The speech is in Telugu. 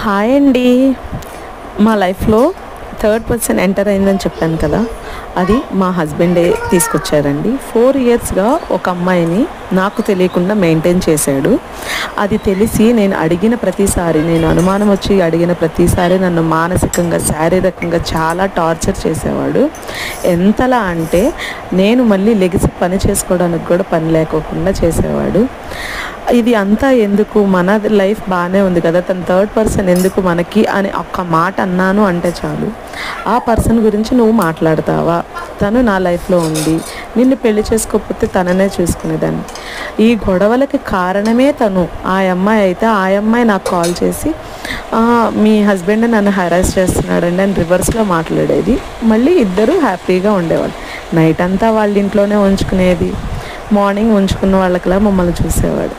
హాయ్ అండి. మా లైఫ్లో థర్డ్ పర్సన్ ఎంటర్ అయిందని చెప్పాను కదా, అది మా హస్బెండే తీసుకొచ్చారండి. 4 ఇయర్స్గా ఒక అమ్మాయిని నాకు తెలియకుండా మెయింటైన్ చేశాడు. అది తెలిసి నేను అడిగిన ప్రతిసారి, నేను అనుమానం వచ్చి అడిగిన ప్రతిసారి నన్ను మానసికంగా, శారీరకంగా చాలా టార్చర్ చేసేవాడు. ఎంతలా అంటే నేను మళ్ళీ లెగిసి పని చేసుకోవడానికి కూడా పని లేకోకుండా చేసేవాడు. ఇది అంతా ఎందుకు, మన లైఫ్ బాగానే ఉంది కదా, తన థర్డ్ పర్సన్ ఎందుకు మనకి అని ఒక్క మాట అన్నాను అంటే చాలు, ఆ పర్సన్ గురించి నువ్వు మాట్లాడతావా, తను నా లైఫ్లో ఉంది, నిన్ను పెళ్లి చేసుకోకపోతే తననే చూసుకునేదాన్ని. ఈ గొడవలకి కారణమే తను. ఆ అమ్మాయి అయితే ఆ అమ్మాయి నాకు కాల్ చేసి మీ హస్బెండ్ నన్ను హెరాస్ చేస్తున్నాడండి అని రివర్స్లో మాట్లాడేది. మళ్ళీ ఇద్దరు హ్యాపీగా ఉండేవాళ్ళు. నైట్ అంతా వాళ్ళ ఇంట్లోనే ఉంచుకునేది, మార్నింగ్ ఉంచుకున్న వాళ్ళకిలా మమ్మల్ని చూసేవాడు.